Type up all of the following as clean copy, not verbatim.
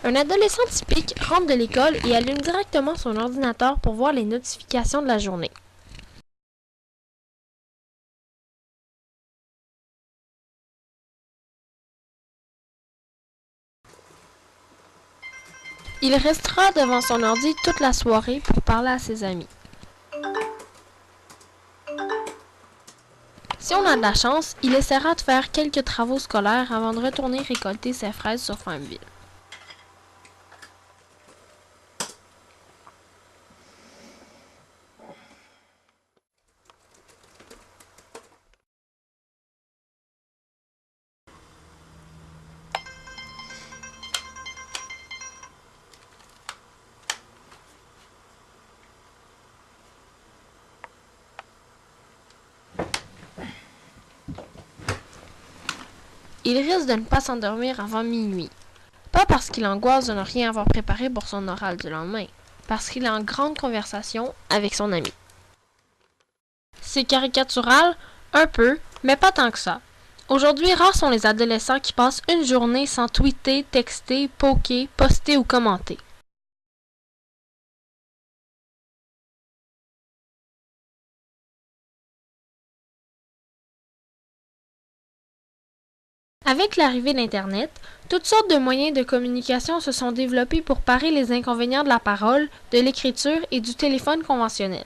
Un adolescent typique rentre de l'école et allume directement son ordinateur pour voir les notifications de la journée. Il restera devant son ordi toute la soirée pour parler à ses amis. Si on a de la chance, il essaiera de faire quelques travaux scolaires avant de retourner récolter ses fraises sur Farmville. Il risque de ne pas s'endormir avant minuit. Pas parce qu'il angoisse de ne rien avoir préparé pour son oral du lendemain, parce qu'il est en grande conversation avec son ami. C'est caricatural, un peu, mais pas tant que ça. Aujourd'hui, rares sont les adolescents qui passent une journée sans tweeter, texter, poker, poster ou commenter. Avec l'arrivée d'Internet, toutes sortes de moyens de communication se sont développés pour parer les inconvénients de la parole, de l'écriture et du téléphone conventionnel.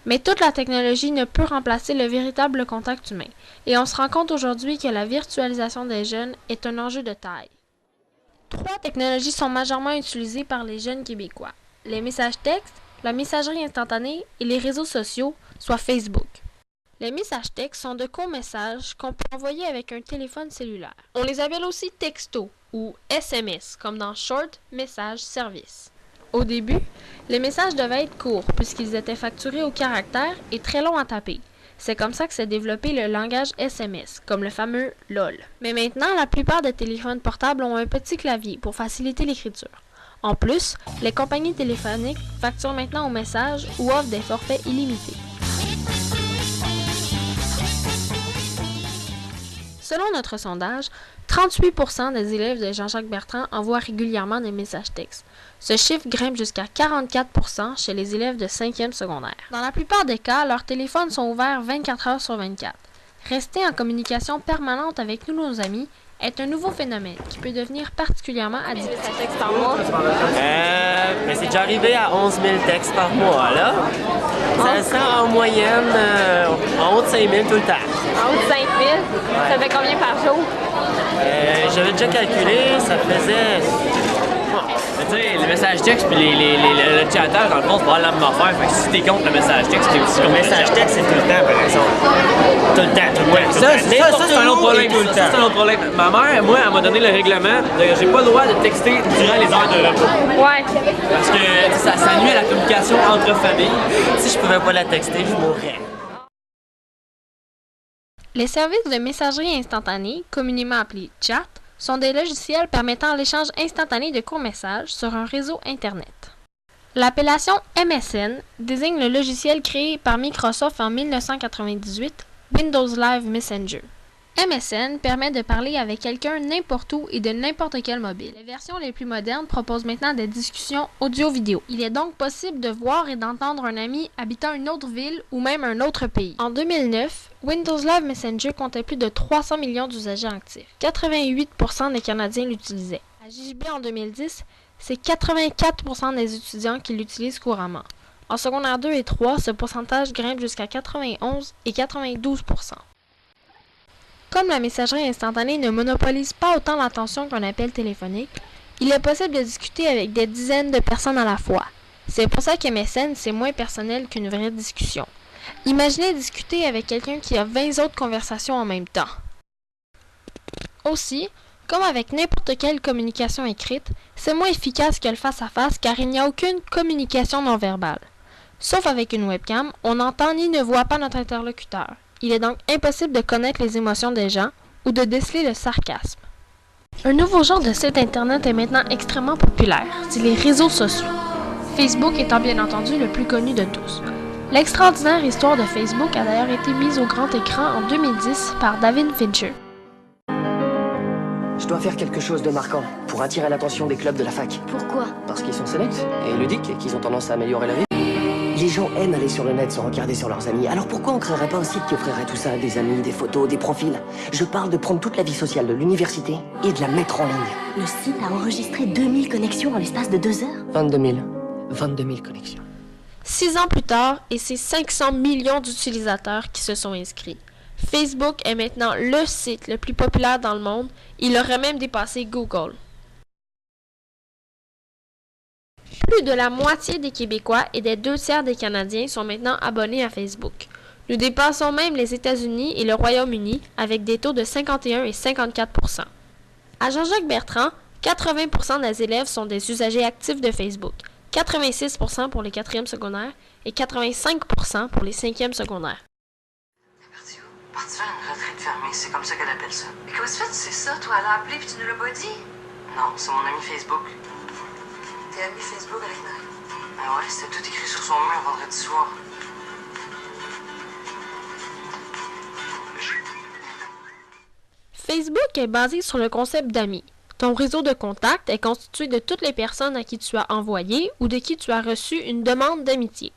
Mais toute la technologie ne peut remplacer le véritable contact humain, et on se rend compte aujourd'hui que la virtualisation des jeunes est un enjeu de taille. 3 technologies sont majeurement utilisées par les jeunes Québécois: les messages textes, la messagerie instantanée et les réseaux sociaux, soit Facebook. Les messages textes sont de courts messages qu'on peut envoyer avec un téléphone cellulaire. On les appelle aussi textos ou SMS, comme dans Short Message Service. Au début, les messages devaient être courts puisqu'ils étaient facturés au caractère et très longs à taper. C'est comme ça que s'est développé le langage SMS, comme le fameux LOL. Mais maintenant, la plupart des téléphones portables ont un petit clavier pour faciliter l'écriture. En plus, les compagnies téléphoniques facturent maintenant au message ou offrent des forfaits illimités. Selon notre sondage, 38% des élèves de Jean-Jacques Bertrand envoient régulièrement des messages textes. Ce chiffre grimpe jusqu'à 44% chez les élèves de 5e secondaire. Dans la plupart des cas, leurs téléphones sont ouverts 24 heures sur 24. Rester en communication permanente avec nos amis est un nouveau phénomène qui peut devenir particulièrement addictif. Ça texte par mois? Mais c'est déjà arrivé à 11 000 textes par mois, là. Ça sent en moyenne en haut de 5 000 tout le temps. En haut de 5 000? Ouais. Ça fait combien par jour? J'avais déjà calculé, ça faisait... Tu sais, le message texte puis le chatter, dans le fond, c'est pas la même affaire. Fait que si t'es contre le message texte, t'es aussi contre le message texte, c'est tout le temps, par exemple. Tout le temps, tout le temps. Ça, c'est un autre problème. Ça, c'est un autre problème. Ma mère, moi, elle m'a donné le règlement. J'ai pas le droit de texter durant les heures de repas. Ouais. Parce que ça nuit à la communication entre familles. Si je pouvais pas la texter, je mourrais. Les services de messagerie instantanée, communément appelés chat, sont des logiciels permettant l'échange instantané de courts messages sur un réseau Internet. L'appellation MSN désigne le logiciel créé par Microsoft en 1998, Windows Live Messenger. MSN permet de parler avec quelqu'un n'importe où et de n'importe quel mobile. Les versions les plus modernes proposent maintenant des discussions audio-vidéo. Il est donc possible de voir et d'entendre un ami habitant une autre ville ou même un autre pays. En 2009, Windows Live Messenger comptait plus de 300 millions d'usagers actifs. 88% des Canadiens l'utilisaient. À JJB en 2010, c'est 84% des étudiants qui l'utilisent couramment. En secondaire 2 et 3, ce pourcentage grimpe jusqu'à 91 et 92%. Comme la messagerie instantanée ne monopolise pas autant l'attention qu'un appel téléphonique, il est possible de discuter avec des dizaines de personnes à la fois. C'est pour ça qu'MSN, c'est moins personnel qu'une vraie discussion. Imaginez discuter avec quelqu'un qui a 20 autres conversations en même temps. Aussi, comme avec n'importe quelle communication écrite, c'est moins efficace que le face-à-face car il n'y a aucune communication non verbale. Sauf avec une webcam, on n'entend ni ne voit pas notre interlocuteur. Il est donc impossible de connaître les émotions des gens ou de déceler le sarcasme. Un nouveau genre de site internet est maintenant extrêmement populaire, c'est les réseaux sociaux. Facebook étant bien entendu le plus connu de tous. L'extraordinaire histoire de Facebook a d'ailleurs été mise au grand écran en 2010 par David Fincher. Je dois faire quelque chose de marquant pour attirer l'attention des clubs de la fac. Pourquoi? Parce qu'ils sont sélects et ludiques et qu'ils ont tendance à améliorer la vie. Les gens aiment aller sur le net se regarder sur leurs amis. Alors pourquoi on créerait pas un site qui offrirait tout ça? Des amis, des photos, des profils. Je parle de prendre toute la vie sociale de l'université et de la mettre en ligne. Le site a enregistré 2000 connexions en l'espace de 2 heures. 22 000. 22 000 connexions. 6 ans plus tard, et c'est 500 millions d'utilisateurs qui se sont inscrits. Facebook est maintenant le site le plus populaire dans le monde. Il aurait même dépassé Google. Plus de la moitié des Québécois et des 2/3 des Canadiens sont maintenant abonnés à Facebook. Nous dépassons même les États-Unis et le Royaume-Uni avec des taux de 51 et 54 %. À Jean-Jacques Bertrand, 80 % des élèves sont des usagers actifs de Facebook, 86 % pour les 4e secondaires et 85 % pour les 5e secondaires. Parti faire une retraite fermée, c'est comme ça qu'elle appelle ça. Mais comment tu fais, tu sais ça, toi, elle a appelé puis tu nous l'as pas dit? Non, c'est mon ami Facebook. T'es ami Facebook avec Marie? Ben ouais, c'était tout écrit sur son mur vendredi soir. Facebook est basé sur le concept d'amis. Ton réseau de contacts est constitué de toutes les personnes à qui tu as envoyé ou de qui tu as reçu une demande d'amitié.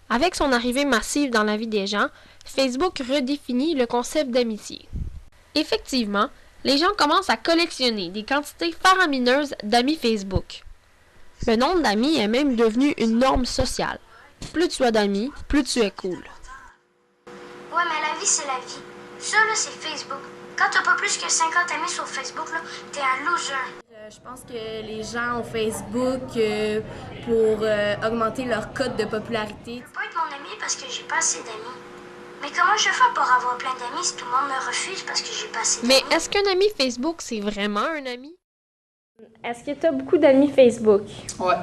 Avec son arrivée massive dans la vie des gens, Facebook redéfinit le concept d'amitié. Effectivement, les gens commencent à collectionner des quantités faramineuses d'amis Facebook. Le nombre d'amis est même devenu une norme sociale. Plus tu as d'amis, plus tu es cool. Ouais, mais la vie, c'est la vie. Ça, là, c'est Facebook. Quand t'as pas plus que 50 amis sur Facebook, là, t'es un loser. Je pense que les gens ont Facebook pour augmenter leur cote de popularité. Je peux pas être mon ami parce que j'ai pas assez d'amis. Mais comment je fais pour avoir plein d'amis si tout le monde me refuse parce que j'ai pas assez d'amis? Mais est-ce qu'un ami Facebook, c'est vraiment un ami? Est-ce que tu as beaucoup d'amis Facebook? Ouais.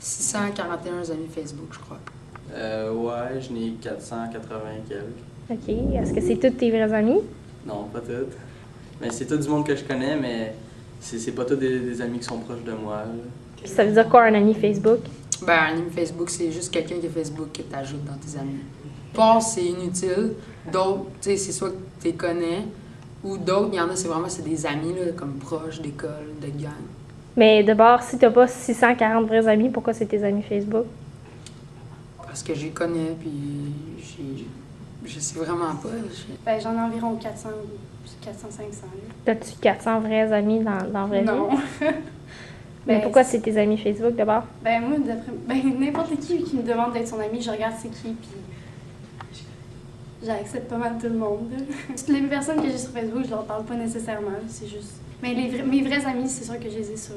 641 amis Facebook, je crois. Ouais, j'en ai 480 quelques. OK. Est-ce que c'est tous tes vrais amis? Non, pas toutes. Mais c'est tout du monde que je connais, mais c'est pas tous des amis qui sont proches de moi. Là. Puis ça veut dire quoi, un ami Facebook? Ben, un ami Facebook, c'est juste quelqu'un qui a Facebook que tu ajoutes dans tes amis. Je pense que c'est inutile. D'autres, tu sais, c'est soit que tu les connais, ou d'autres, il y en a, c'est des amis, là, comme proches d'école, de gang. Mais d'abord, si t'as pas 640 vrais amis, pourquoi c'est tes amis Facebook? Parce que je les connais, puis je sais vraiment pas. Ben, j'en ai environ 400, 500. T'as-tu 400 vrais amis dans la vraie vie? Non. Mais pourquoi c'est tes amis Facebook d'abord? Ben, moi, n'importe qui me demande d'être son ami, je regarde c'est qui, puis j'accepte pas mal tout le monde. Toutes les personnes que j'ai sur Facebook, je leur parle pas nécessairement, c'est juste... Mais mes vrais amis, c'est sûr que je les ai sur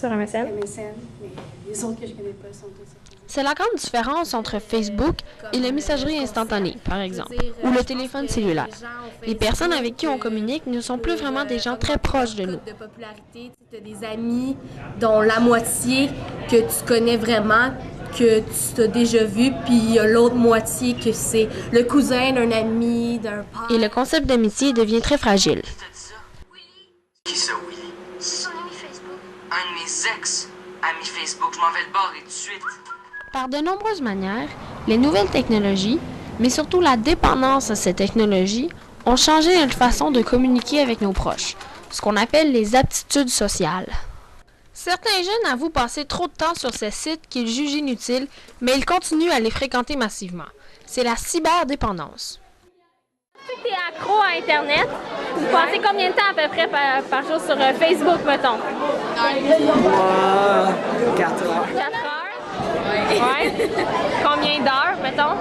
MSN? MSN, mais les autres que je connais pas sont tous sur... C'est la grande différence entre Facebook et la messagerie instantanée, par exemple, ou le téléphone cellulaire. Les personnes avec qui on communique ne sont plus vraiment des gens très proches de nous. De popularité, tu as des amis dont la moitié que tu connais vraiment, que tu as déjà vu, puis il y a l'autre moitié que c'est le cousin d'un ami, d'un père. Et le concept d'amitié devient très fragile. Qui ça, Willy? C'est son ami Facebook. Un de mes ex-amis Facebook. Je m'en vais le barrer tout de suite. Par de nombreuses manières, les nouvelles technologies, mais surtout la dépendance à ces technologies, ont changé notre façon de communiquer avec nos proches, ce qu'on appelle les aptitudes sociales. Certains jeunes avouent passer trop de temps sur ces sites qu'ils jugent inutiles, mais ils continuent à les fréquenter massivement. C'est la cyberdépendance. Tu es accro à Internet. Vous passez combien de temps à peu près par jour sur Facebook, mettons? 4 heures. 4 heures? Ouais. Combien d'heures, mettons?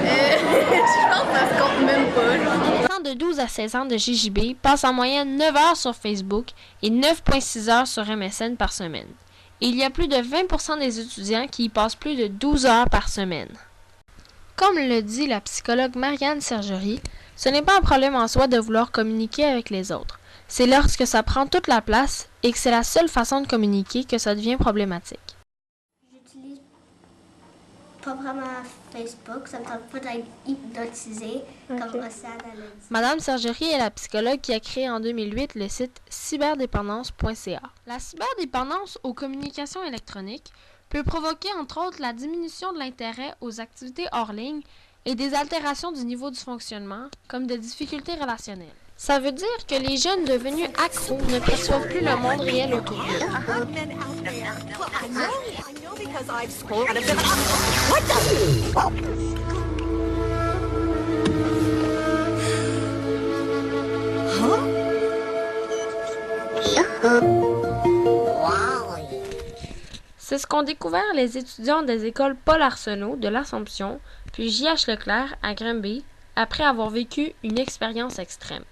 Je pense que ça se compte même pas. Les enfants de 12 à 16 ans de JJB passent en moyenne 9 heures sur Facebook et 9,6 heures sur MSN par semaine. Et il y a plus de 20% des étudiants qui y passent plus de 12 heures par semaine. Comme le dit la psychologue Marianne Sergerie, ce n'est pas un problème en soi de vouloir communiquer avec les autres. C'est lorsque ça prend toute la place et que c'est la seule façon de communiquer que ça devient problématique. J'utilise pas vraiment Facebook, ça me tente pas d'être hypnotisée, comme Océane a dit. Madame Sergerie est la psychologue qui a créé en 2008 le site cyberdépendance.ca. La cyberdépendance aux communications électroniques peut provoquer entre autres la diminution de l'intérêt aux activités hors ligne et des altérations du niveau du fonctionnement, comme des difficultés relationnelles. Ça veut dire que les jeunes devenus accros ne perçoivent plus le monde réel autour d'eux. C'est ce qu'ont découvert les étudiants des écoles Paul Arsenault de l'Assomption, puis J.H. Leclerc à Granby, après avoir vécu une expérience extrême.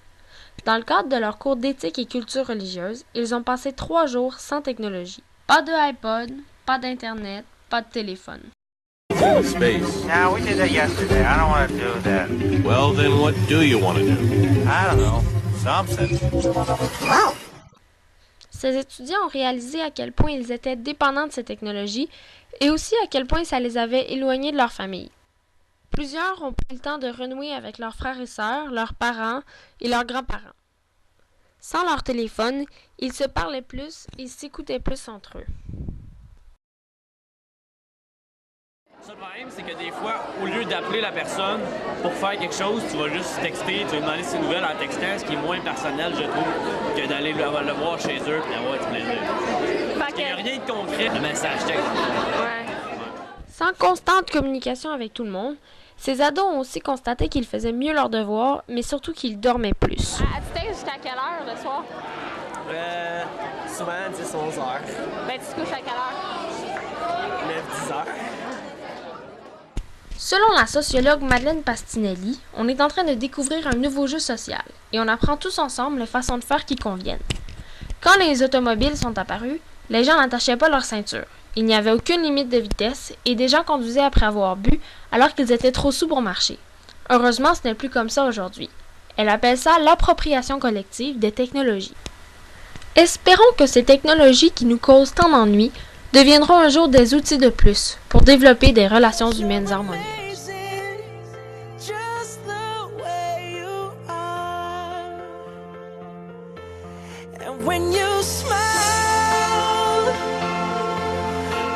Dans le cadre de leur cours d'éthique et culture religieuse, ils ont passé 3 jours sans technologie. Pas de iPod, pas d'Internet, pas de téléphone. Space. No, we did that yesterday. I don't want to do that. Well, then what do you want to do? I don't know. Something. Ces étudiants ont réalisé à quel point ils étaient dépendants de ces technologies et aussi à quel point ça les avait éloignés de leur famille. Plusieurs ont pris le temps de renouer avec leurs frères et sœurs, leurs parents et leurs grands-parents. Sans leur téléphone, ils se parlaient plus et s'écoutaient plus entre eux. Le problème, c'est que des fois, au lieu d'appeler la personne pour faire quelque chose, tu vas juste texter, tu vas demander ses nouvelles en textant, ce qui est moins personnel, je trouve, que d'aller le voir chez eux et d'avoir du plaisir. Il n'y a rien de concret, le message texte. Ouais. Sans constante communication avec tout le monde, ces ados ont aussi constaté qu'ils faisaient mieux leurs devoirs, mais surtout qu'ils dormaient plus. Tu textes jusqu'à quelle heure le soir? Souvent 10-11 heures. Ben, tu te couches à quelle heure? 9-10 heures. Selon la sociologue Madeleine Pastinelli, on est en train de découvrir un nouveau jeu social et on apprend tous ensemble les façons de faire qui conviennent. Quand les automobiles sont apparus, les gens n'attachaient pas leur ceinture. Il n'y avait aucune limite de vitesse et des gens conduisaient après avoir bu alors qu'ils étaient trop sous pour marcher. Heureusement, ce n'est plus comme ça aujourd'hui. Elle appelle ça l'appropriation collective des technologies. Espérons que ces technologies qui nous causent tant d'ennuis deviendront un jour des outils de plus pour développer des relations humaines harmonieuses. When you smile,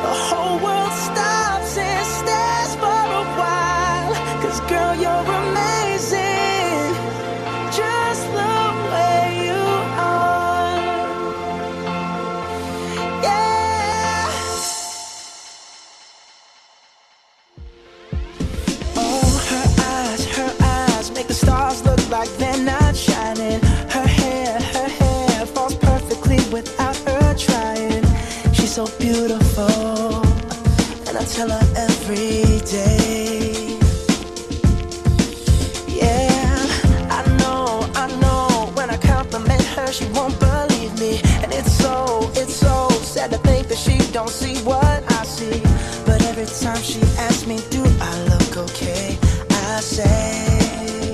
the whole world stops and stares for a while. 'Cause girl, you're amazing, just the way you are. Yeah. Oh, her eyes make the stars look like they're not shining. Her hair falls perfectly without her trying. She's so beautiful, and I tell her every day. Yeah, I know, when I compliment her, she won't believe me. And it's so sad to think that she don't see what I see. But every time she asks me, do I look okay? I say